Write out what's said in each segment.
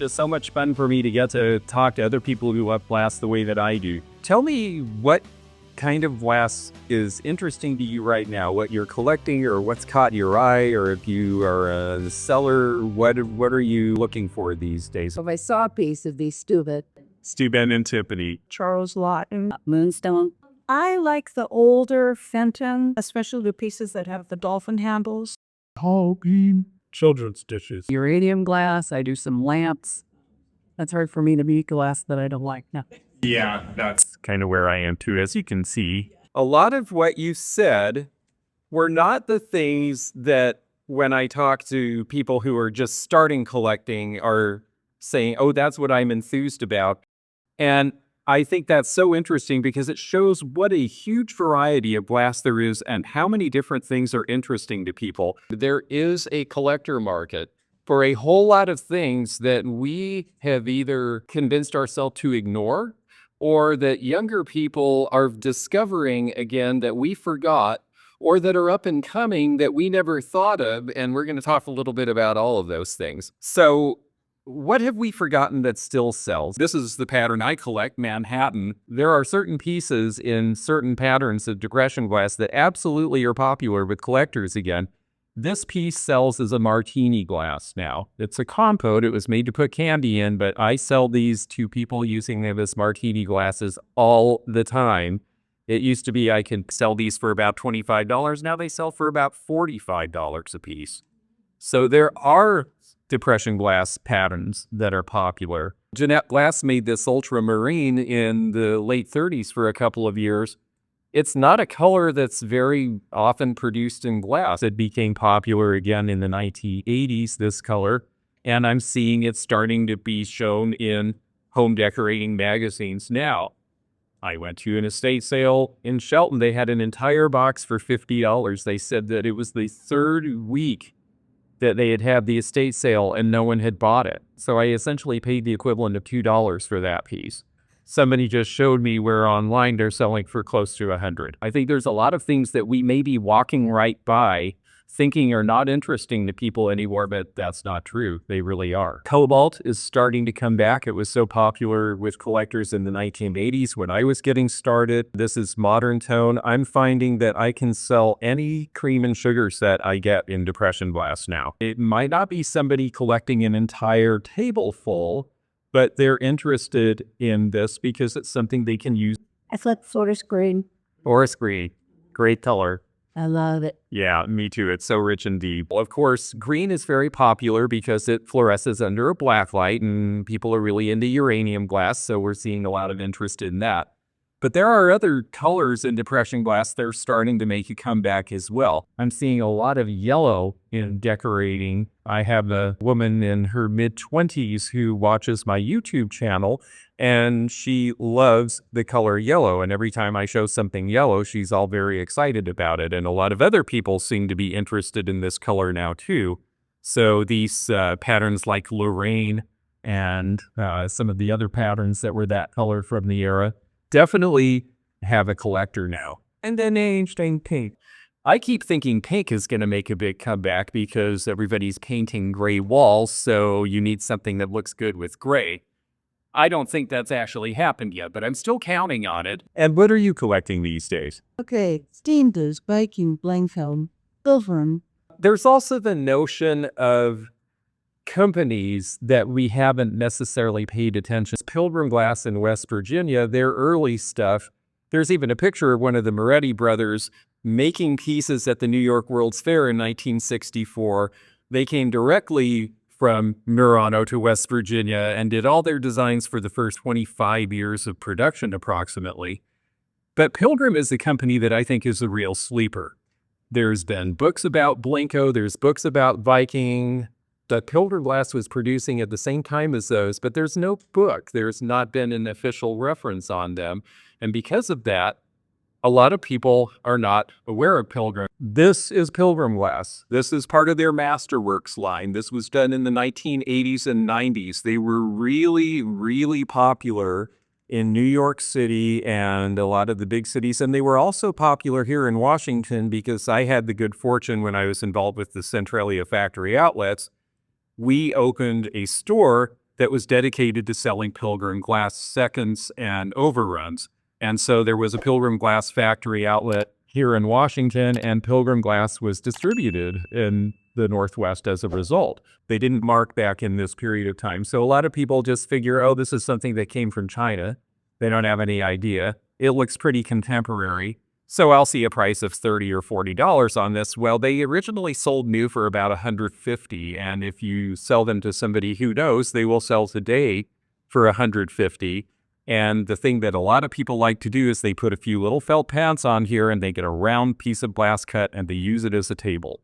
It's so much fun for me to get to talk to other people who love glass the way that I do. Tell me what kind of glass is interesting to you right now, what you're collecting or what's caught your eye, or if you are a seller, what are you looking for these days? If I saw a piece of these Steuben and Tiffany. Charles Lawton. Moonstone. I like the older Fenton, especially the pieces that have the dolphin handles. Tall green children's dishes. Uranium glass. I do some lamps. That's hard for me to beat glass that I don't like. No. Yeah, that's kind of where I am too, as you can see. A lot of what you said were not the things that when I talk to people who are just starting collecting are saying, oh, that's what I'm enthused about. And I think that's so interesting because it shows what a huge variety of glass there is and how many different things are interesting to people. There is a collector market for a whole lot of things that we have either convinced ourselves to ignore or that younger people are discovering again that we forgot, or that are up and coming that we never thought of. And we're going to talk a little bit about all of those things. So what have we forgotten that still sells? This is the pattern I collect, Manhattan. There are certain pieces in certain patterns of depression glass that absolutely are popular with collectors again. This piece sells as a martini glass now. It's a compote. It was made to put candy in, but I sell these to people using them as martini glasses all the time. It used to be I could sell these for about $25. Now they sell for about $45 a piece. So there are depression glass patterns that are popular. Jeanette Glass made this ultramarine in the late 30s for a couple of years. It's not a color that's very often produced in glass. It became popular again in the 1980s, this color, and I'm seeing it starting to be shown in home decorating magazines now. I went to an estate sale in Shelton. They had an entire box for $50. They said that it was the third week that they had the estate sale and no one had bought it. So I essentially paid the equivalent of $2 for that piece. Somebody just showed me where online they're selling for close to $100. I think there's a lot of things that we may be walking right by thinking are not interesting to people anymore, but that's not true. They really are. Cobalt is starting to come back. It was so popular with collectors in the 1980s when I was getting started. This is modern tone. I'm finding that I can sell any cream and sugar set I get in depression glass now. It might not be somebody collecting an entire table full, but they're interested in this because it's something they can use. I thought forest green. Forest green, great color. I love it. Yeah, me too. It's so rich and deep. Of course, green is very popular because it fluoresces under a black light and people are really into uranium glass, so we're seeing a lot of interest in that. But there are other colors in depression glass that are starting to make a comeback as well. I'm seeing a lot of yellow in decorating. I have a woman in her mid-20s who watches my YouTube channel, and she loves the color yellow. And every time I show something yellow, she's all very excited about it. And a lot of other people seem to be interested in this color now too. So these patterns like Lorraine and some of the other patterns that were that color from the era definitely have a collector now. And then interesting pink. I keep thinking pink is going to make a big comeback because everybody's painting gray walls, so you need something that looks good with gray. I don't think that's actually happened yet, but I'm still counting on it. And what are you collecting these days? Okay, Steenders, Baking, Blankfilm, Pilgrim. There's also the notion of companies that we haven't necessarily paid attention. Pilgrim Glass in West Virginia, their early stuff, there's even a picture of one of the Moretti brothers making pieces at the New York World's Fair in 1964. They came directly from Murano to West Virginia and did all their designs for the first 25 years of production approximately. But Pilgrim is a company that I think is a real sleeper. There's been books about Blenko, there's books about Viking, that Pilgrim Glass was producing at the same time as those, but there's no book. There's not been an official reference on them. And because of that, a lot of people are not aware of Pilgrim. This is Pilgrim Glass. This is part of their Masterworks line. This was done in the 1980s and 90s. They were really, really popular in New York City and a lot of the big cities. And they were also popular here in Washington because I had the good fortune when I was involved with the Centralia factory outlets. We opened a store that was dedicated to selling Pilgrim glass seconds and overruns. And so there was a Pilgrim glass factory outlet here in Washington, and Pilgrim glass was distributed in the Northwest as a result. They didn't mark back in this period of time. So a lot of people just figure, oh, this is something that came from China. They don't have any idea. It looks pretty contemporary. So I'll see a price of $30 or $40 on this. Well, they originally sold new for about $150. And if you sell them to somebody who knows, they will sell today for $150. And the thing that a lot of people like to do is they put a few little felt pads on here and they get a round piece of glass cut and they use it as a table.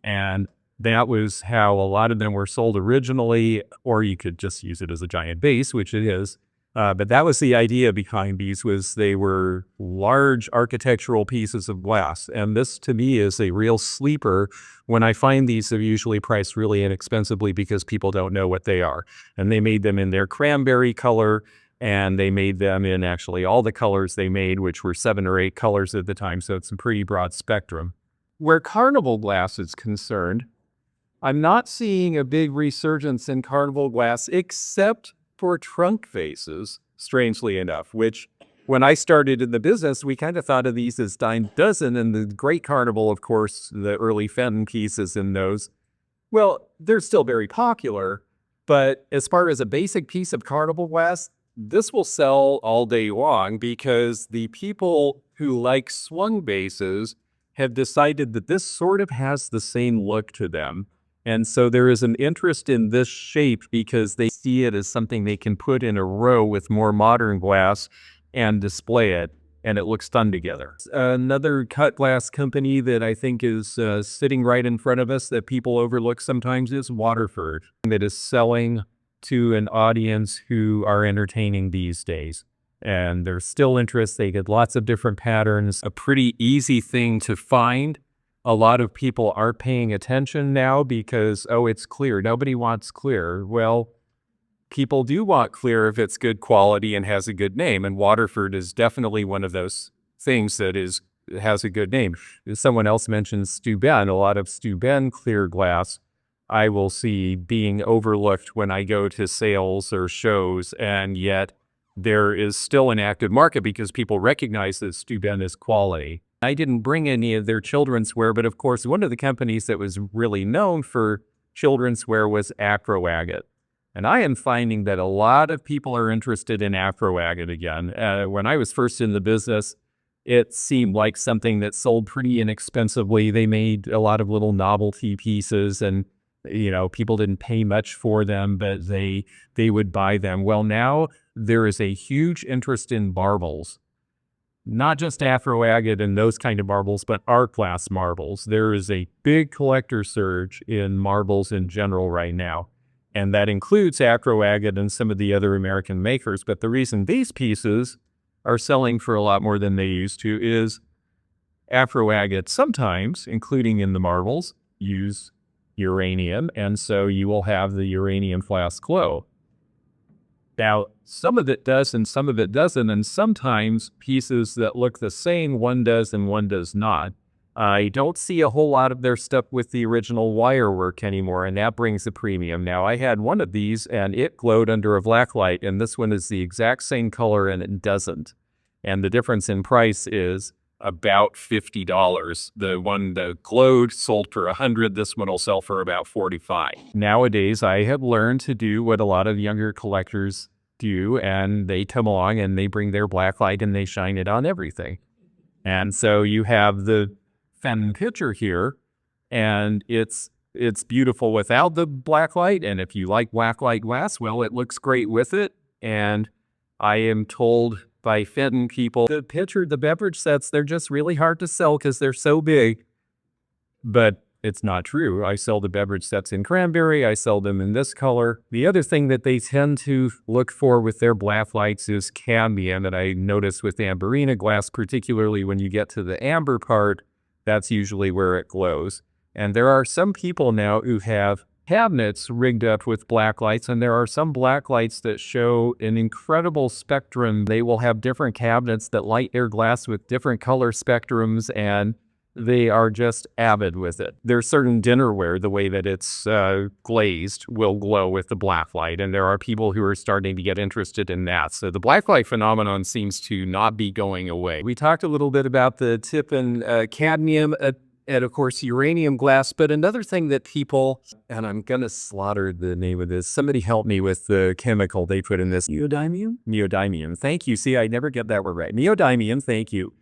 And that was how a lot of them were sold originally, or you could just use it as a giant vase, which it is. But that was the idea behind these, was they were large architectural pieces of glass. And this, to me, is a real sleeper. When I find these, they're usually priced really inexpensively because people don't know what they are. And they made them in their cranberry color, and they made them in actually all the colors they made, which were 7 or 8 colors at the time. So it's a pretty broad spectrum. Where Carnival glass is concerned, I'm not seeing a big resurgence in Carnival glass, except for trunk vases, strangely enough, which when I started in the business, we kind of thought of these as dime dozen, and the Great Carnival, of course, the early Fenton pieces in those, well, they're still very popular, but as far as a basic piece of Carnival glass, this will sell all day long because the people who like swung bases have decided that this sort of has the same look to them. And so there is an interest in this shape because they see it as something they can put in a row with more modern glass and display it, and it looks fun together. Another cut glass company that I think is sitting right in front of us that people overlook sometimes is Waterford, that is selling to an audience who are entertaining these days. And there's still interest. They get lots of different patterns, a pretty easy thing to find. A lot of people aren't paying attention now because, oh, it's clear. Nobody wants clear. Well, people do want clear if it's good quality and has a good name. And Waterford is definitely one of those things that has a good name. Someone else mentioned Steuben. A lot of Steuben clear glass I will see being overlooked when I go to sales or shows, and yet there is still an active market because people recognize that Steuben is quality. I didn't bring any of their children's wear, but of course, one of the companies that was really known for children's wear was Akro Agate. And I am finding that a lot of people are interested in Akro Agate again. When I was first in the business, it seemed like something that sold pretty inexpensively. They made a lot of little novelty pieces, and people didn't pay much for them, but they would buy them. Well, now there is a huge interest in marbles. Not just Akro Agate and those kind of marbles, but art glass marbles. There is a big collector surge in marbles in general right now. And that includes Akro Agate and some of the other American makers. But the reason these pieces are selling for a lot more than they used to is Akro Agate sometimes, including in the marbles, use uranium. And so you will have the uranium flask glow. Now, some of it does and some of it doesn't, and sometimes pieces that look the same, one does and one does not. I don't see a whole lot of their stuff with the original wire work anymore, and that brings a premium. Now, I had one of these, and it glowed under a black light, and this one is the exact same color, and it doesn't. And the difference in price is about $50. The one that glowed sold for $100. This one will sell for about $45. Nowadays, I have learned to do what a lot of younger collectors do, and they come along and they bring their black light and they shine it on everything. And so you have the Fenton picture here, and it's beautiful without the black light. And if you like black light glass, well, it looks great with it. And I am told by Fenton people, the beverage sets, they're just really hard to sell because they're so big. But it's not true. I sell the beverage sets in Cranberry. I sell them in this color. The other thing that they tend to look for with their black lights is cadmium. And I notice with amberina glass, particularly when you get to the amber part, that's usually where it glows. And there are some people now who have cabinets rigged up with black lights, and there are some black lights that show an incredible spectrum. They will have different cabinets that light their glass with different color spectrums, and They are just avid with it. There's certain dinnerware, the way that it's glazed will glow with the black light, and there are people who are starting to get interested in that. So the black light phenomenon seems to not be going away. We talked a little bit about the Tiffin cadmium and, of course, uranium glass, but another thing that people, and I'm going to slaughter the name of this, somebody help me with the chemical they put in this. Neodymium? Neodymium. Thank you. See, I never get that word right. Neodymium, thank you.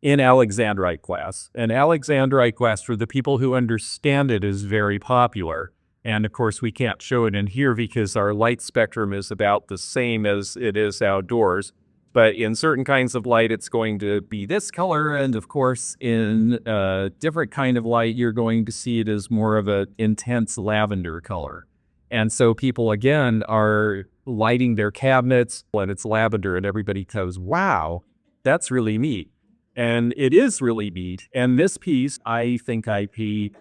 In alexandrite glass. And alexandrite glass, for the people who understand it, is very popular. And of course, we can't show it in here because our light spectrum is about the same as it is outdoors. But in certain kinds of light, it's going to be this color. And of course, in a different kind of light, you're going to see it as more of an intense lavender color. And so people, again, are lighting their cabinets and it's lavender and everybody goes, wow, that's really neat. And it is really neat. And this piece, I think I paid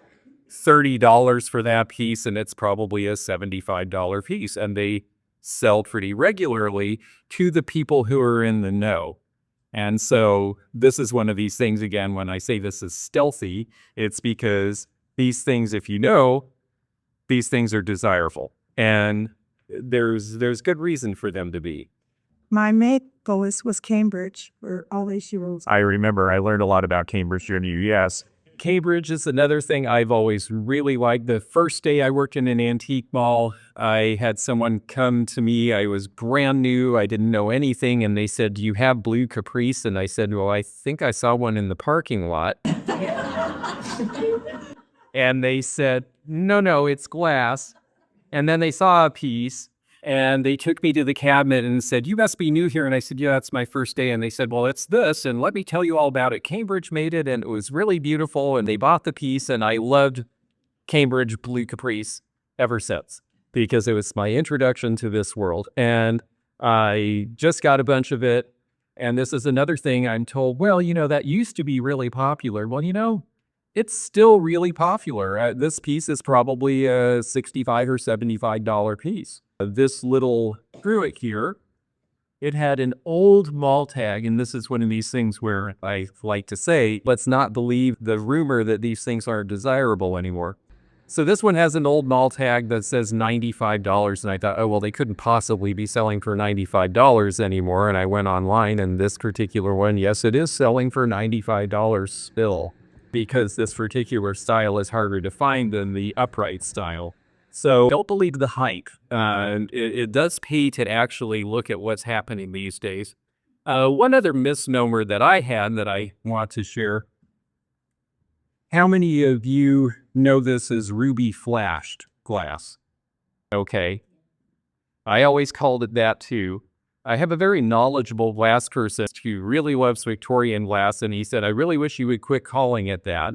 $30 for that piece, and it's probably a $75 piece. And they sell pretty regularly to the people who are in the know. And so this is one of these things, again, when I say this is stealthy, it's because these things, if you know, these things are desirable. And there's good reason for them to be. My maid was Cambridge for all these years. I remember I learned a lot about Cambridge during UES. Cambridge is another thing I've always really liked. The first day I worked in an antique mall, I had someone come to me. I was brand new. I didn't know anything. And they said, do you have blue Caprice? And I said, well, I think I saw one in the parking lot. And they said, no, it's glass. And then they saw a piece. And they took me to the cabinet and said, you must be new here. And I said, yeah, that's my first day. And they said, well, it's this. And let me tell you all about it. Cambridge made it, and it was really beautiful. And they bought the piece. And I loved Cambridge Blue Caprice ever since, because it was my introduction to this world. And I just got a bunch of it. And this is another thing I'm told, well, that used to be really popular. Well, it's still really popular. This piece is probably a $65 or $75 piece. This little Druid here, it had an old mall tag, and this is one of these things where I like to say, let's not believe the rumor that these things aren't desirable anymore. So this one has an old mall tag that says $95, and I thought, oh, well, they couldn't possibly be selling for $95 anymore, and I went online, and this particular one, yes, it is selling for $95 still, because this particular style is harder to find than the upright style. So don't believe the hype. It does pay to actually look at what's happening these days. One other misnomer that I had that I want to share. How many of you know this is ruby flashed glass? Okay. I always called it that too. I have a very knowledgeable glass person who really loves Victorian glass, and he said, I really wish you would quit calling it that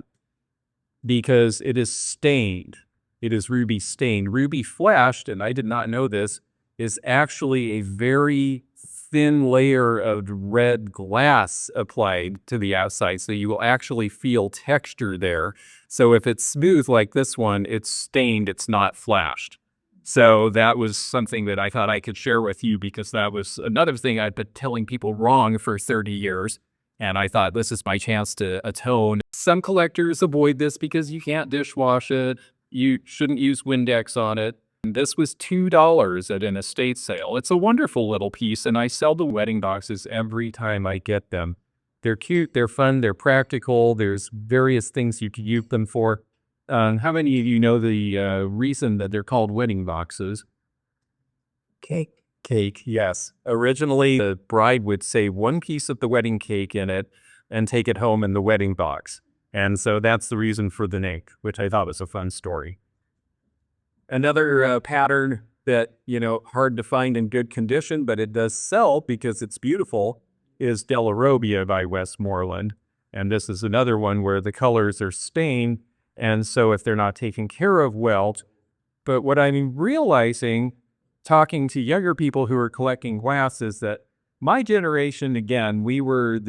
because it is stained. It is ruby stained. Ruby flashed, and I did not know this, is actually a very thin layer of red glass applied to the outside. So you will actually feel texture there. So if it's smooth like this one, it's stained, it's not flashed. So that was something that I thought I could share with you because that was another thing I'd been telling people wrong for 30 years. And I thought this is my chance to atone. Some collectors avoid this because you can't dishwash it. You shouldn't use Windex on it. This was $2 at an estate sale. It's a wonderful little piece, and I sell the wedding boxes every time I get them. They're cute, they're fun, they're practical. There's various things you could use them for. How many of you know the reason that they're called wedding boxes? Cake. Cake, yes. Originally, the bride would save one piece of the wedding cake in it and take it home in the wedding box. And so that's the reason for the name, which I thought was a fun story. Another pattern that, hard to find in good condition, but it does sell because it's beautiful, is Della Robbia by Westmoreland. And this is another one where the colors are stained, and so if they're not taken care of well. But what I'm realizing, talking to younger people who are collecting glass, is that my generation, again, we were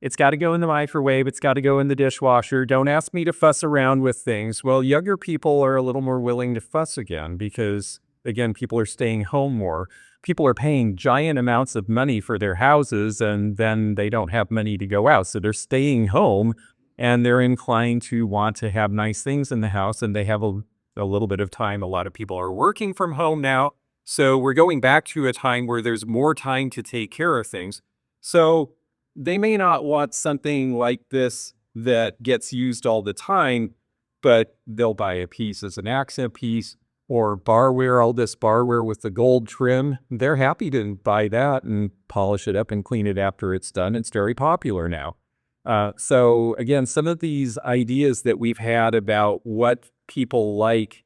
it's got to go in the microwave, it's got to go in the dishwasher, don't ask me to fuss around with things. Well, younger people are a little more willing to fuss again because again, people are staying home more. People are paying giant amounts of money for their houses, and then they don't have money to go out. So they're staying home, and they're inclined to want to have nice things in the house, and they have a little bit of time. A lot of people are working from home now. So we're going back to a time where there's more time to take care of things. So they may not want something like this that gets used all the time, but they'll buy a piece as an accent piece. Or barware, all this barware with the gold trim. They're happy to buy that and polish it up and clean it after it's done. It's very popular now. So again, some of these ideas that we've had about what people like,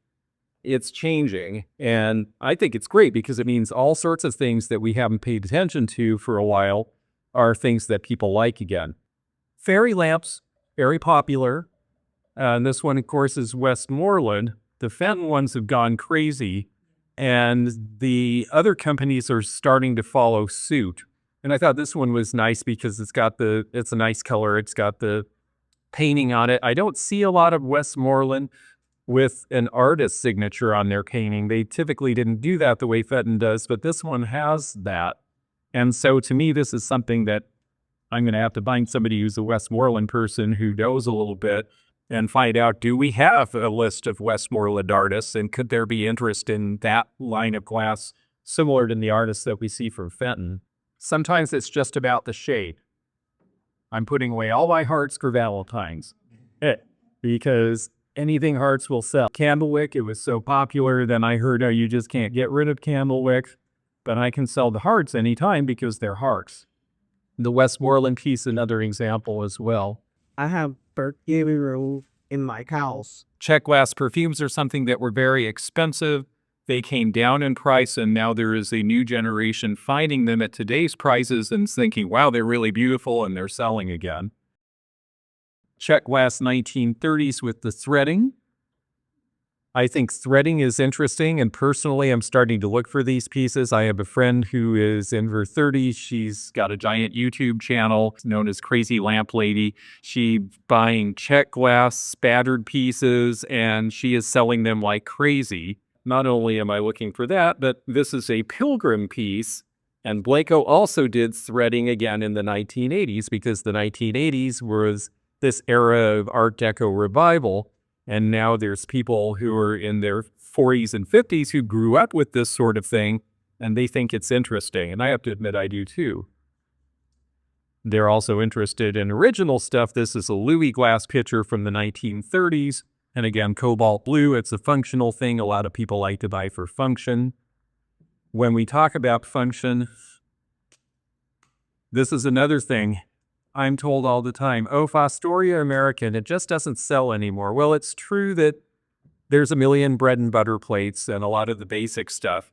it's changing. And I think it's great because it means all sorts of things that we haven't paid attention to for a while are things that people like again. Fairy lamps, very popular. And this one, of course, is Westmoreland. The Fenton ones have gone crazy, and the other companies are starting to follow suit. And I thought this one was nice because it's a nice color. It's got the painting on it. I don't see a lot of Westmoreland with an artist's signature on their painting. They typically didn't do that the way Fenton does, but this one has that. And so to me, this is something that I'm going to have to find somebody who's a Westmoreland person who knows a little bit and find out, do we have a list of Westmoreland artists, and could there be interest in that line of glass similar to the artists that we see from Fenton? Sometimes it's just about the shade. I'm putting away all my hearts for Valentine's because anything hearts will sell. Candlewick, it was so popular, then I heard, oh, you just can't get rid of Candlewick, but I can sell the hearts anytime because they're hearts. The Westmoreland piece, another example as well. I have perfume in my house. Check glass perfumes are something that were very expensive. They came down in price, and now there is a new generation finding them at today's prices and thinking, wow, they're really beautiful, and they're selling again. Check glass 1930s with the threading. I think threading is interesting, and personally, I'm starting to look for these pieces. I have a friend who is in her 30s. She's got a giant YouTube channel known as Crazy Lamp Lady. She's buying check glass spattered pieces, and she is selling them like crazy. Not only am I looking for that, but this is a Pilgrim piece, and Blanco also did threading again in the 1980s because the 1980s was this era of Art Deco revival. And now there's people who are in their 40s and 50s who grew up with this sort of thing, and they think it's interesting. And I have to admit, I do too. They're also interested in original stuff. This is a Louis glass pitcher from the 1930s. And again, cobalt blue, it's a functional thing. A lot of people like to buy for function. When we talk about function, this is another thing. I'm told all the time, oh, Fostoria American, it just doesn't sell anymore. Well, it's true that there's a million bread and butter plates and a lot of the basic stuff.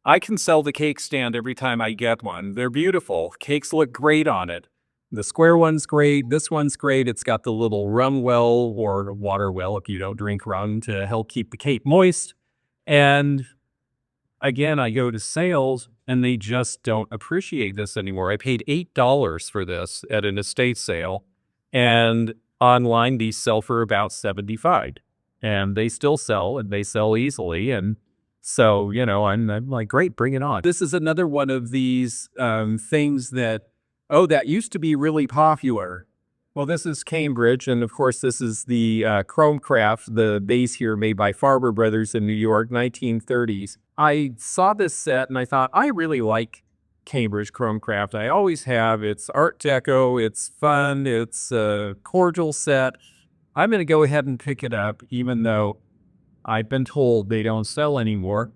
I can sell the cake stand every time I get one. They're beautiful. Cakes look great on it. The square one's great. This one's great. It's got the little rum well or water well if you don't drink rum to help keep the cake moist. And again, I go to sales and they just don't appreciate this anymore. I paid $8 for this at an estate sale, and online these sell for about $75, and they still sell, and they sell easily. And so, you know, I'm like, great, bring it on. This is another one of these things that, oh, that used to be really popular. Well, this is Cambridge, and of course, this is the Chromecraft, the base here made by Farber Brothers in New York, 1930s. I saw this set, and I thought, I really like Cambridge Chromecraft. I always have. It's Art Deco, it's fun, it's a cordial set. I'm going to go ahead and pick it up, even though I've been told they don't sell anymore.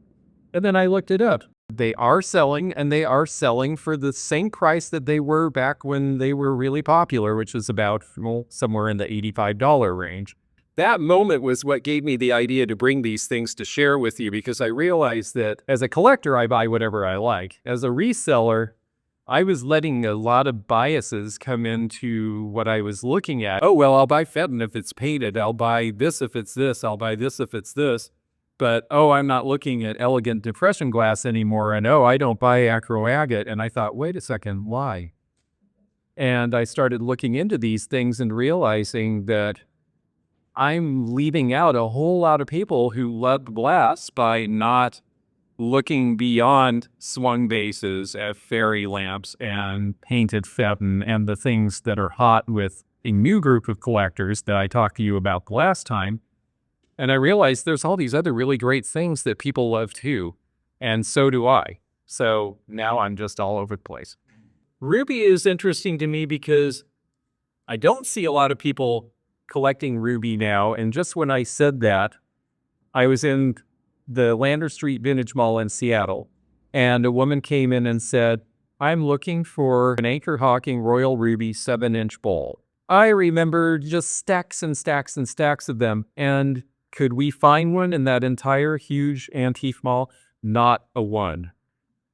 And then I looked it up. They are selling, and they are selling for the same price that they were back when they were really popular, which is about, well, somewhere in the $85 range. That moment was what gave me the idea to bring these things to share with you, because I realized that as a collector, I buy whatever I like. As a reseller, I was letting a lot of biases come into what I was looking at. Oh, well, I'll buy Fenton if it's painted. I'll buy this if it's this. I'll buy this if it's this. But, oh, I'm not looking at elegant depression glass anymore. And, oh, I don't buy Akro Agate. And I thought, wait a second, why? And I started looking into these things and realizing that I'm leaving out a whole lot of people who love glass by not looking beyond swung vases at fairy lamps and painted Fenton and the things that are hot with a new group of collectors that I talked to you about the last time. And I realized there's all these other really great things that people love too. And so do I. So now I'm just all over the place. Ruby is interesting to me because I don't see a lot of people collecting ruby now. And just when I said that, I was in the Lander Street Vintage Mall in Seattle, and a woman came in and said, I'm looking for an Anchor Hawking Royal Ruby 7-inch bowl. I remember just stacks and stacks and stacks of them. And could we find one in that entire huge antique mall? Not a one.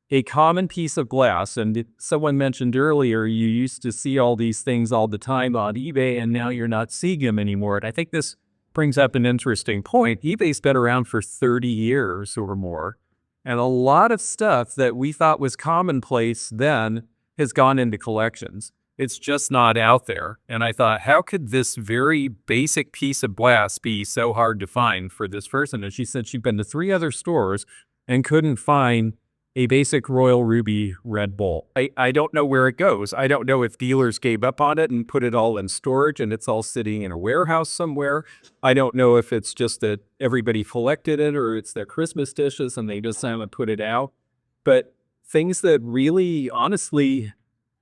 A common piece of glass, and someone mentioned earlier, you used to see all these things all the time on eBay, and now you're not seeing them anymore. And I think this brings up an interesting point. eBay's been around for 30 years or more, and a lot of stuff that we thought was commonplace then has gone into collections. It's just not out there. And I thought, how could this very basic piece of glass be so hard to find for this person? And she said she'd been to 3 other stores and couldn't find a basic Royal Ruby red bowl. I don't know where it goes. I don't know if dealers gave up on it and put it all in storage and it's all sitting in a warehouse somewhere. I don't know if it's just that everybody collected it or it's their Christmas dishes and they just haven't put it out. But things that really, honestly,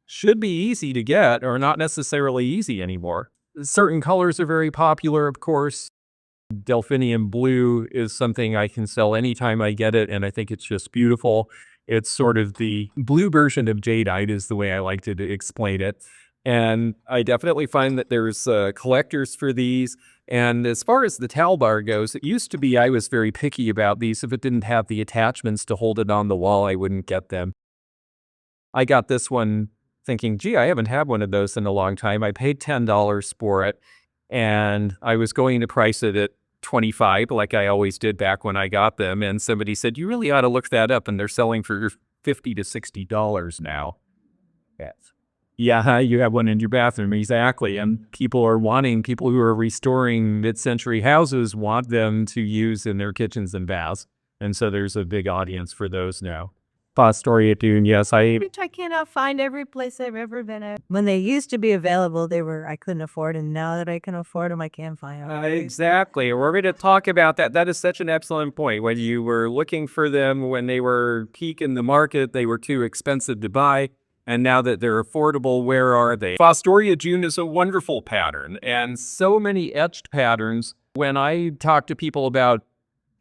should be easy to get are not necessarily easy anymore. Certain colors are very popular, of course. Delphinium blue is something I can sell anytime I get it, and I think it's just beautiful. It's sort of the blue version of jadeite is the way I like to explain it. And I definitely find that there's collectors for these. And as far as the towel bar goes, it used to be I was very picky about these. If it didn't have the attachments to hold it on the wall, I wouldn't get them. I got this one thinking, gee, I haven't had one of those in a long time. I paid $10 for it, and I was going to price it at $25, like I always did back when I got them. And somebody said, you really ought to look that up. And they're selling for $50 to $60 now. Yes. Yeah, you have one in your bathroom. Exactly. And people who are restoring mid-century houses want them to use in their kitchens and baths. And so there's a big audience for those now. Fostoria Dune, yes, Which I cannot find every place I've ever been at. When they used to be available, I couldn't afford, and now that I can afford them, I can't find them. Exactly. We're going to talk about that. That is such an excellent point. When you were looking for them, when they were peak in the market, they were too expensive to buy. And now that they're affordable, where are they? Fostoria June is a wonderful pattern, and so many etched patterns. When I talk to people about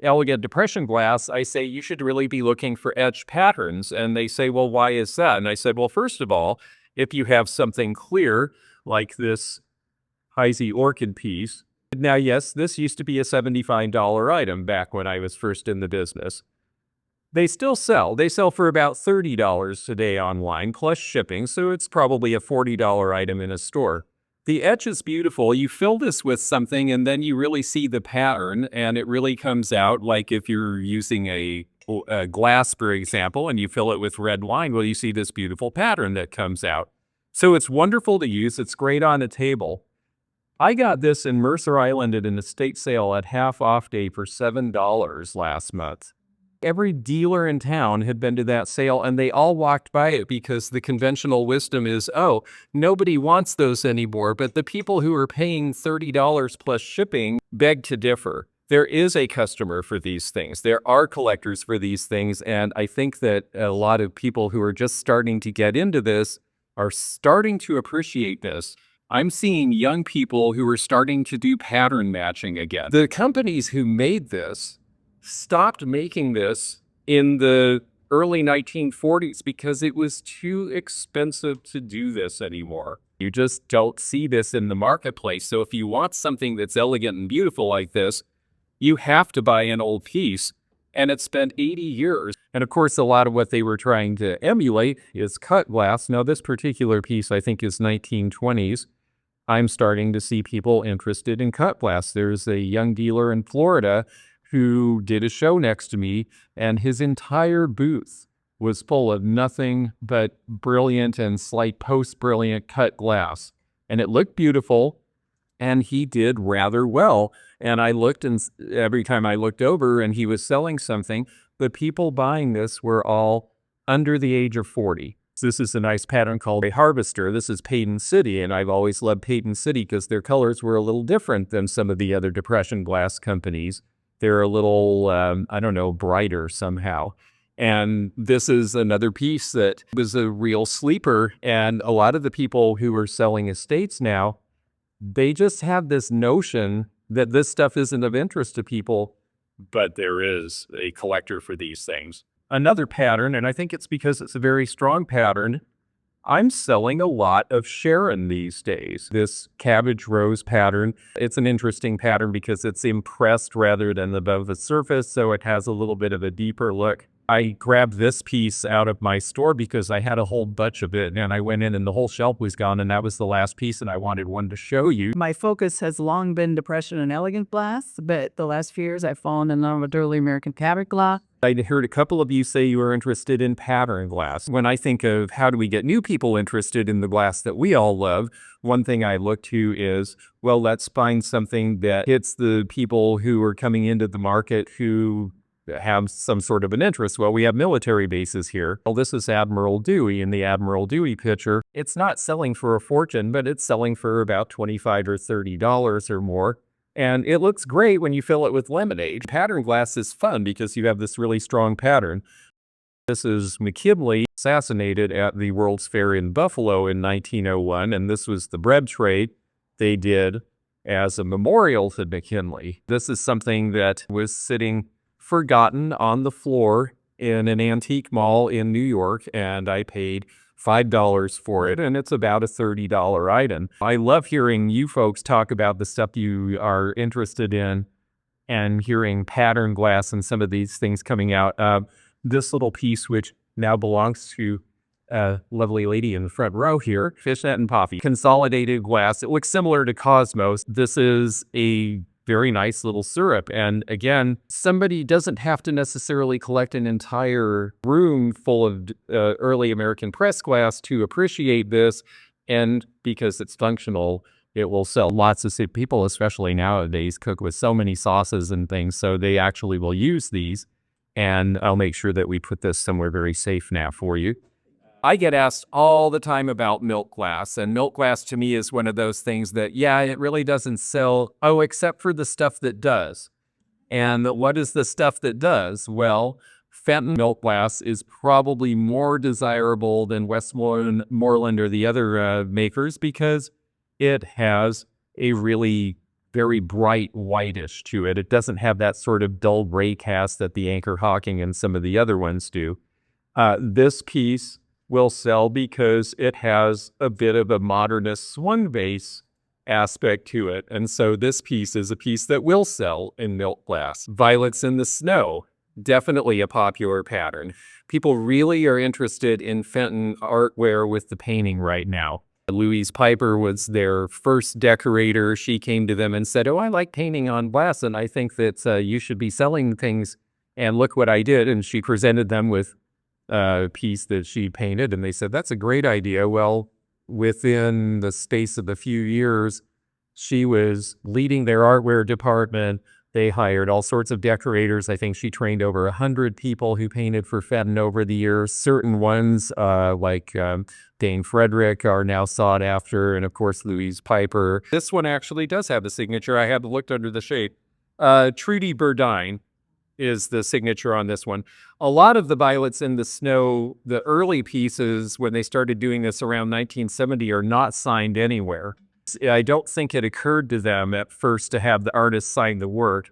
elegant depression glass, I say you should really be looking for etched patterns. And they say, well, why is that? And I said, well, first of all, if you have something clear, like this Heisey orchid piece. Now, yes, this used to be a $75 item back when I was first in the business. They still sell. They sell for about $30 today online, plus shipping, so it's probably a $40 item in a store. The etch is beautiful. You fill this with something and then you really see the pattern, and it really comes out like if you're using a glass, for example, and you fill it with red wine, well, you see this beautiful pattern that comes out. So it's wonderful to use. It's great on a table. I got this in Mercer Island at an estate sale at half off day for $7 last month. Every dealer in town had been to that sale, and they all walked by it because the conventional wisdom is, oh, nobody wants those anymore. But the people who are paying $30 plus shipping beg to differ. There is a customer for these things. There are collectors for these things. And I think that a lot of people who are just starting to get into this are starting to appreciate this. I'm seeing young people who are starting to do pattern matching again. The companies who made this stopped making this in the early 1940s because it was too expensive to do this anymore. You just don't see this in the marketplace. So if you want something that's elegant and beautiful like this, you have to buy an old piece, and it's spent 80 years. And of course, a lot of what they were trying to emulate is cut glass. Now, this particular piece, I think, is 1920s. I'm starting to see people interested in cut glass. There's a young dealer in Florida who did a show next to me, and his entire booth was full of nothing but brilliant and slight post-brilliant cut glass. And it looked beautiful, and he did rather well. And I looked, and every time I looked over and he was selling something, the people buying this were all under the age of 40. This is a nice pattern called a Harvester. This is Peyton City, and I've always loved Peyton City because their colors were a little different than some of the other depression glass companies. They're a little, I don't know, brighter somehow. And this is another piece that was a real sleeper. And a lot of the people who are selling estates now, they just have this notion that this stuff isn't of interest to people, but there is a collector for these things. Another pattern, and I think it's because it's a very strong pattern, I'm selling a lot of Sharon these days. This cabbage rose pattern, it's an interesting pattern because it's impressed rather than above the surface, so it has a little bit of a deeper look. I grabbed this piece out of my store because I had a whole bunch of it, and I went in and the whole shelf was gone, and that was the last piece, and I wanted one to show you. My focus has long been depression and elegant glass, but the last few years I've fallen in love with early American cabinet glass. I heard a couple of you say you were interested in pattern glass. When I think of how do we get new people interested in the glass that we all love, one thing I look to is, well, let's find something that hits the people who are coming into the market who have some sort of an interest. Well, we have military bases here. Well, this is Admiral Dewey in the Admiral Dewey picture. It's not selling for a fortune, but it's selling for about $25 or $30 or more. And it looks great when you fill it with lemonade. Pattern glass is fun because you have this really strong pattern. This is McKinley, assassinated at the World's Fair in Buffalo in 1901, and this was the bread trade they did as a memorial to McKinley. This is something that was sitting forgotten on the floor in an antique mall in New York, and I paid $5 for it, and it's about a $30 item. I love hearing you folks talk about the stuff you are interested in and hearing pattern glass and some of these things coming out. This little piece, which now belongs to a lovely lady in the front row here, Fishnet and Poppy. Consolidated glass. It looks similar to Cosmos. This is a very nice little syrup. And again, somebody doesn't have to necessarily collect an entire room full of early American press glass to appreciate this. And because it's functional, it will sell. Lots of people, especially nowadays, cook with so many sauces and things, so they actually will use these. And I'll make sure that we put this somewhere very safe now for you. I get asked all the time about milk glass, and milk glass to me is one of those things that, yeah, it really doesn't sell, except for the stuff that does. And what is the stuff that does? Well, Fenton milk glass is probably more desirable than Westmoreland or the other makers because it has a really very bright whitish to it. It doesn't have that sort of dull gray cast that the Anchor Hawking and some of the other ones do. This piece will sell because it has a bit of a modernist swung base aspect to it. And so this piece is a piece that will sell in milk glass. Violets in the Snow, definitely a popular pattern. People really are interested in Fenton artware with the painting right now. Louise Piper was their first decorator. She came to them and said, I like painting on glass, and I think that you should be selling things, and look what I did. And she presented them with piece that she painted, and they said, that's a great idea. Well, within the space of a few years, she was leading their artware department. They hired all sorts of decorators. I think she trained over 100 people who painted for Fenton over the years. Certain ones, like Dane Frederick, are now sought after, and of course, Louise Piper. This one actually does have a signature. I had looked under the shade. Trudy Burdine is the signature on this one. A lot of the Violets in the Snow, the early pieces, when they started doing this around 1970, are not signed anywhere. I don't think it occurred to them at first to have the artist sign the work.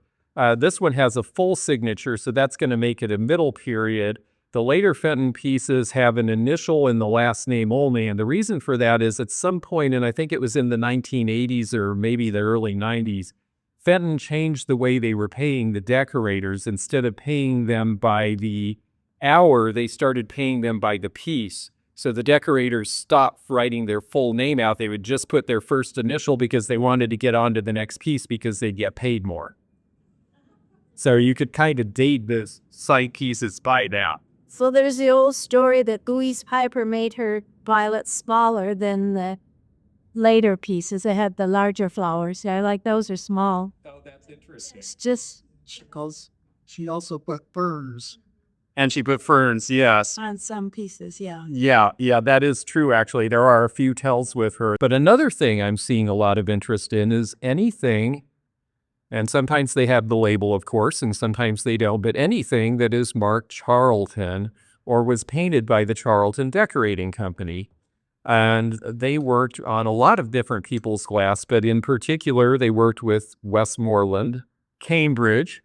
This one has a full signature, so that's going to make it a middle period. The later Fenton pieces have an initial and the last name only, and the reason for that is at some point, and I think it was in the 1980s or maybe the early 90s, Fenton changed the way they were paying the decorators. Instead of paying them by the hour, they started paying them by the piece. So the decorators stopped writing their full name out. They would just put their first initial because they wanted to get on to the next piece because they'd get paid more. So you could kind of date the side pieces by now. So there's the old story that Louise Piper made her violets smaller than the later pieces. They had the larger flowers. Yeah, I like those are small. Oh, that's interesting. It's just She also put ferns And she put ferns, yes. On some pieces, yeah. Yeah, that is true, actually. There are a few tells with her. But another thing I'm seeing a lot of interest in is anything, and sometimes they have the label, of course, and sometimes they don't, but anything that is marked Charlton or was painted by the Charlton Decorating Company. And they worked on a lot of different people's glass, but in particular, they worked with Westmoreland, Cambridge.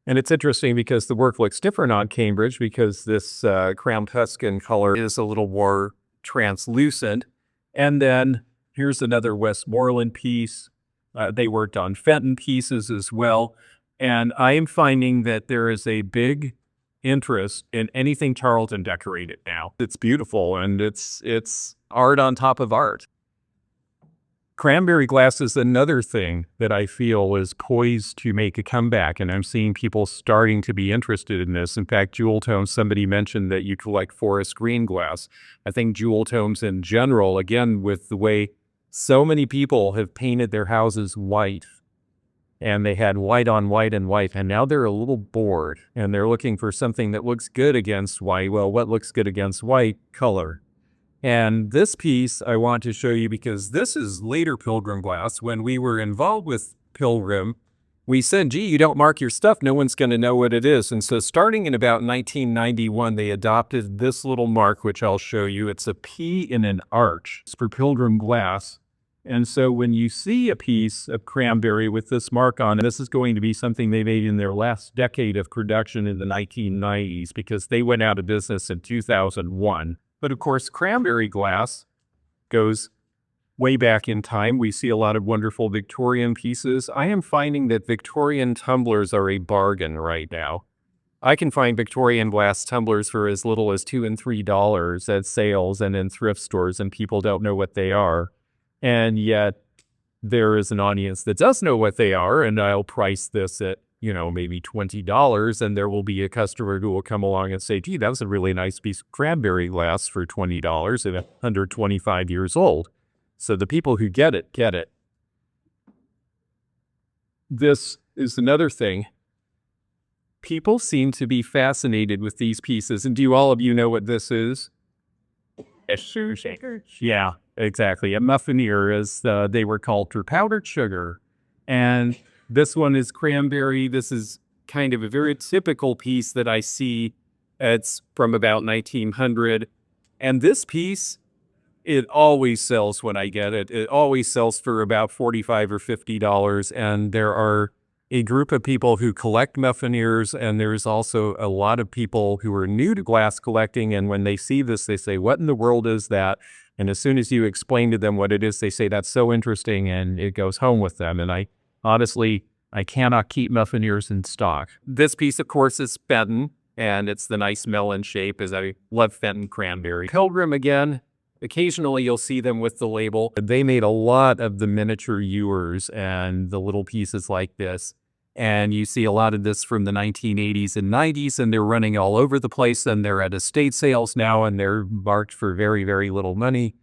And it's interesting because the work looks different on Cambridge because this Crown Tuscan color is a little more translucent. And then here's another Westmoreland piece. They worked on Fenton pieces as well. And I am finding that there is a big interest in anything Charlton decorated now. It's beautiful, and it's art on top of art. Cranberry glass is another thing that I feel is poised to make a comeback, and I'm seeing people starting to be interested in this. In fact, jewel tones, somebody mentioned that you collect forest green glass. I think jewel tones in general, again, with the way so many people have painted their houses white, and they had white on white and white, and now they're a little bored, and they're looking for something that looks good against white. Well, what looks good against white? Color. And this piece I want to show you because this is later Pilgrim glass. When we were involved with Pilgrim, we said, gee, you don't mark your stuff, no one's going to know what it is. And so starting in about 1991, they adopted this little mark, which I'll show you. It's a P in an arch. It's for Pilgrim glass. And so when you see a piece of Cranberry with this mark on it, this is going to be something they made in their last decade of production in the 1990s because they went out of business in 2001. But of course, Cranberry glass goes way back in time. We see a lot of wonderful Victorian pieces. I am finding that Victorian tumblers are a bargain right now. I can find Victorian glass tumblers for as little as $2 and $3 at sales and in thrift stores, and people don't know what they are. And yet there is an audience that does know what they are, and I'll price this at, maybe $20, and there will be a customer who will come along and say, gee, that was a really nice piece of Cranberry glass for $20 and under 25 years old. So the people who get it, get it. This is another thing. People seem to be fascinated with these pieces. And do all of you know what this is? A sugar shaker. Yeah, exactly. A muffineer, as they were called, for powdered sugar. And this one is Cranberry. This is kind of a very typical piece that I see. It's from about 1900. And this piece, it always sells when I get it. It always sells for about $45 or $50. And there are a group of people who collect muffineers, and there's also a lot of people who are new to glass collecting. And when they see this, they say, what in the world is that? And as soon as you explain to them what it is, they say, that's so interesting, and it goes home with them. And honestly, I cannot keep muffineers in stock. This piece, of course, is Fenton, and it's the nice melon shape, as I love Fenton Cranberry. Pilgrim, again, occasionally you'll see them with the label. They made a lot of the miniature ewers and the little pieces like this. And you see a lot of this from the 1980s and 90s, and they're running all over the place, and they're at estate sales now, and they're marked for very, very little money.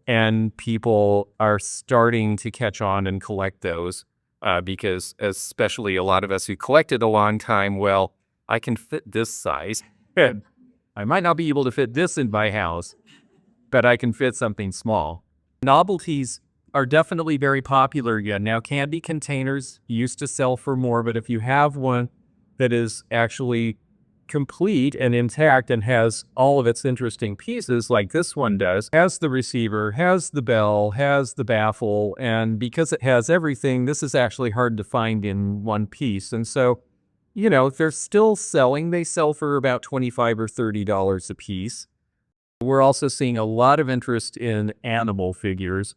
And people are starting to catch on and collect those. Because especially a lot of us who collected a long time, well, I can fit this size. I might not be able to fit this in my house, but I can fit something small. Novelties are definitely very popular again. Now, candy containers used to sell for more, but if you have one that is actually complete and intact and has all of its interesting pieces like this one does, has the receiver, has the bell, has the baffle, and because it has everything, this is actually hard to find in one piece. And so, they're still selling. They sell for about $25 or $30 a piece. We're also seeing a lot of interest in animal figures.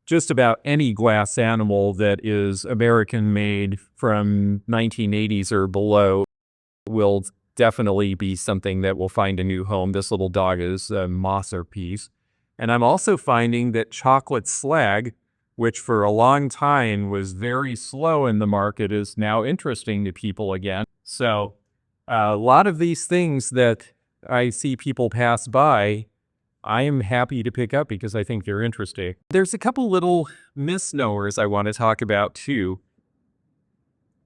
Just about any glass animal that is American made from 1980s or below will definitely be something that will find a new home. This little dog is a Mosser piece. And I'm also finding that chocolate slag, which for a long time was very slow in the market, is now interesting to people again. So a lot of these things that I see people pass by, I am happy to pick up because I think they're interesting. There's a couple little misnomers I want to talk about too.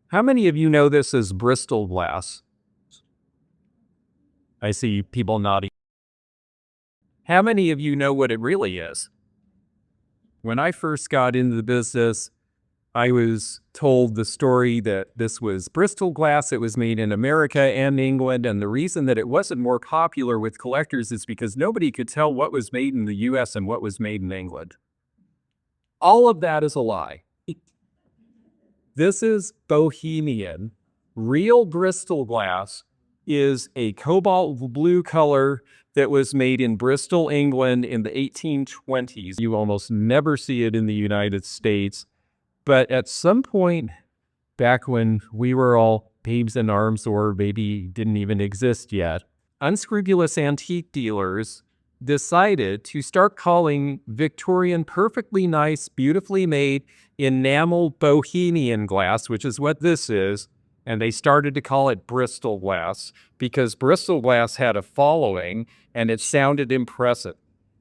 How many of you know this as Bristol glass? I see people nodding. How many of you know what it really is? When I first got into the business, I was told the story that this was Bristol glass. It was made in America and England. And the reason that it wasn't more popular with collectors is because nobody could tell what was made in the US and what was made in England. All of that is a lie. This is Bohemian. Real Bristol glass is a cobalt blue color that was made in Bristol, England in the 1820s. You almost never see it in the United States. But at some point back when we were all babes in arms or maybe didn't even exist yet, unscrupulous antique dealers decided to start calling Victorian perfectly nice, beautifully made enamel Bohemian glass, which is what this is, and they started to call it Bristol glass because Bristol glass had a following and it sounded impressive.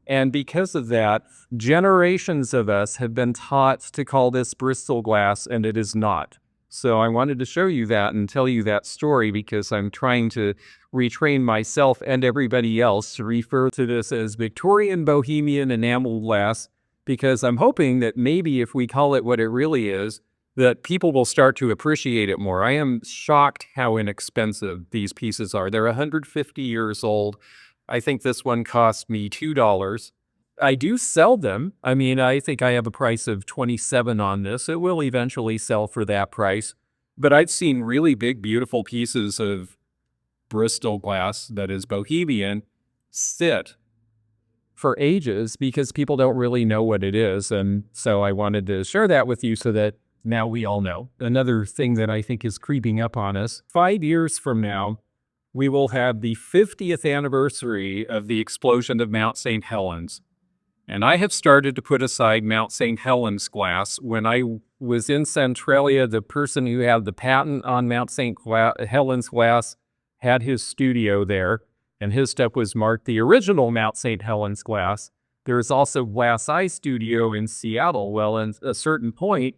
And because of that, generations of us have been taught to call this Bristol glass, and it is not. So I wanted to show you that and tell you that story because I'm trying to retrain myself and everybody else to refer to this as Victorian Bohemian enamel glass, because I'm hoping that maybe if we call it what it really is, that people will start to appreciate it more. I am shocked how inexpensive these pieces are. They're 150 years old. I think this one cost me $2. I do sell them. I mean, I think I have a price of $27 on this. It will eventually sell for that price. But I've seen really big, beautiful pieces of Bristol glass that is Bohemian sit for ages because people don't really know what it is. And so I wanted to share that with you so that now we all know. Another thing that I think is creeping up on us, 5 years from now, we will have the 50th anniversary of the explosion of Mount St. Helens. And I have started to put aside Mount St. Helens glass. When I was in Centralia, the person who had the patent on Mount St. Helens glass had his studio there, and his stuff was marked the original Mount St. Helens glass. There is also Glass Eye Studio in Seattle. Well, at a certain point,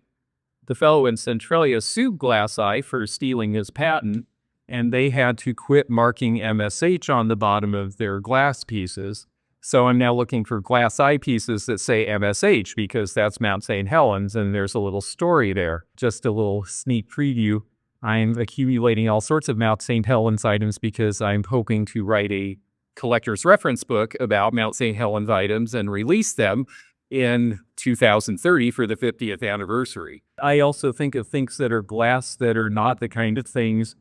the fellow in Centralia sued Glass Eye for stealing his patent, and they had to quit marking MSH on the bottom of their glass pieces. So I'm now looking for Glass Eye pieces that say MSH because that's Mount St. Helens, and there's a little story there. Just a little sneak preview. I'm accumulating all sorts of Mount St. Helens items because I'm hoping to write a collector's reference book about Mount St. Helens items and release them in 2030 for the 50th anniversary. I also think of things that are glass that are not the kind of things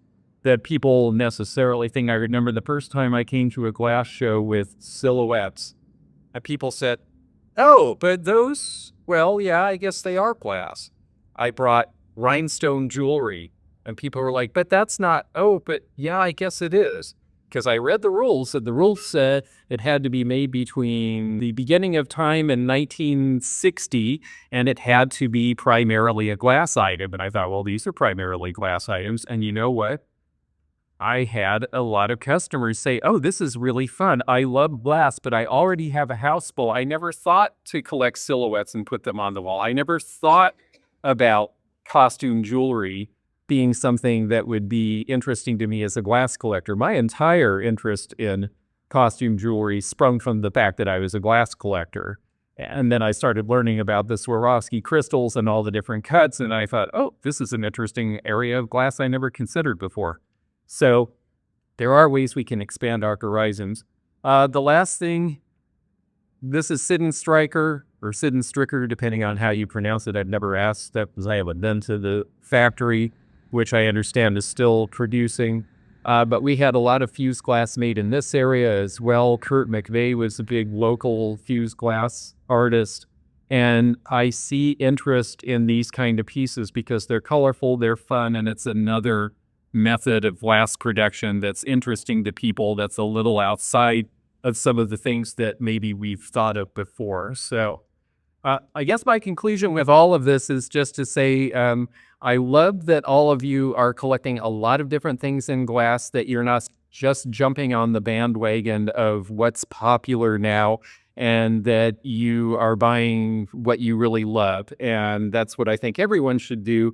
that people necessarily think. I remember the first time I came to a glass show with silhouettes, and people said, "Oh, but those, well, yeah, I guess they are glass." I brought rhinestone jewelry, and people were like, "But that's not," "Oh, but yeah, I guess it is." Because I read the rules, and the rules said it had to be made between the beginning of time and 1960, and it had to be primarily a glass item. And I thought, well, these are primarily glass items. And you know what? I had a lot of customers say, "Oh, this is really fun. I love glass, but I already have a house full." I never thought to collect silhouettes and put them on the wall. I never thought about costume jewelry being something that would be interesting to me as a glass collector. My entire interest in costume jewelry sprung from the fact that I was a glass collector. And then I started learning about the Swarovski crystals and all the different cuts, and I thought, oh, this is an interesting area of glass I never considered before. So there are ways we can expand our horizons. The last thing, this is Sydenstricker or Sydenstricker, depending on how you pronounce it. I've never asked that because I haven't been to the factory, which I understand is still producing. But we had a lot of fused glass made in this area as well. Kurt McVeigh was a big local fused glass artist. And I see interest in these kind of pieces because they're colorful, they're fun, and it's another method of glass production that's interesting to people, that's a little outside of some of the things that maybe we've thought of before. So I guess my conclusion with all of this is just to say I love that all of you are collecting a lot of different things in glass, that you're not just jumping on the bandwagon of what's popular now, and that you are buying what you really love. And that's what I think everyone should do.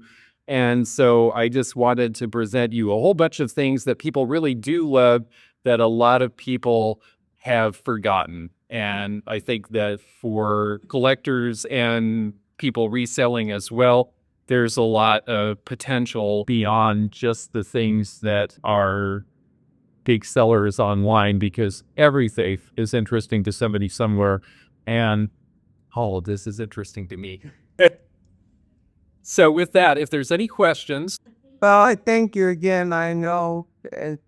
And so I just wanted to present you a whole bunch of things that people really do love that a lot of people have forgotten. And I think that for collectors and people reselling as well, there's a lot of potential beyond just the things that are big sellers online, because everything is interesting to somebody somewhere. And all of this is interesting to me. So with that, if there's any questions. Well, I thank you again. I know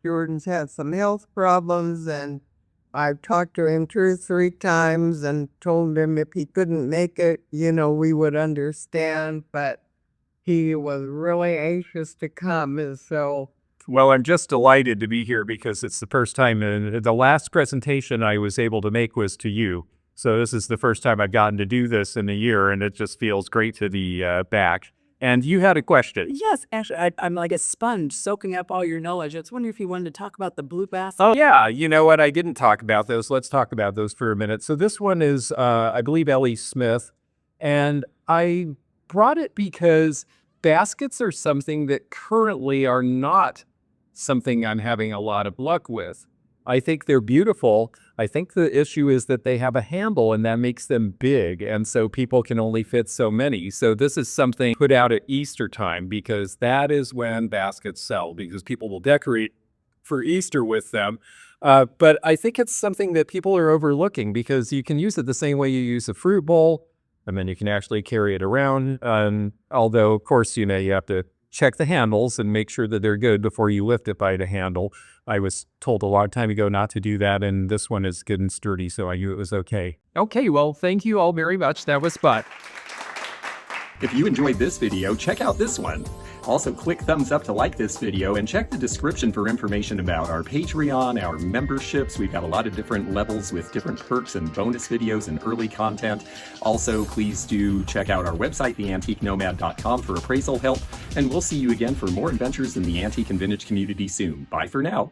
Jordan's had some health problems, and I've talked to him 2 or 3 times and told him if he couldn't make it, we would understand, but he was really anxious to come, and so. Well, I'm just delighted to be here because it's the first time, the last presentation I was able to make was to you. So this is the first time I've gotten to do this in a year, and it just feels great to be back. And you had a question. Yes, actually, I'm like a sponge soaking up all your knowledge. I was wondering if you wanted to talk about the blue bass. Oh, yeah. You know what? I didn't talk about those. Let's talk about those for a minute. So this one is, I believe, Ellie Smith. And I brought it because baskets are something that currently are not something I'm having a lot of luck with. I think they're beautiful. I think the issue is that they have a handle, and that makes them big, and so people can only fit so many. So this is something put out at Easter time, because that is when baskets sell, because people will decorate for Easter with them. But I think it's something that people are overlooking, because you can use it the same way you use a fruit bowl, and then you can actually carry it around. Although, of course, you have to check the handles and make sure that they're good before you lift it by the handle. I was told a long time ago not to do that, and this one is good and sturdy, so I knew it was okay. Okay, well, thank you all very much. That was fun. If you enjoyed this video, check out this one. Also, click thumbs up to like this video, and check the description for information about our Patreon, our memberships. We've got a lot of different levels with different perks and bonus videos and early content. Also, please do check out our website, theantiquenomad.com, for appraisal help, and we'll see you again for more adventures in the antique and vintage community soon. Bye for now.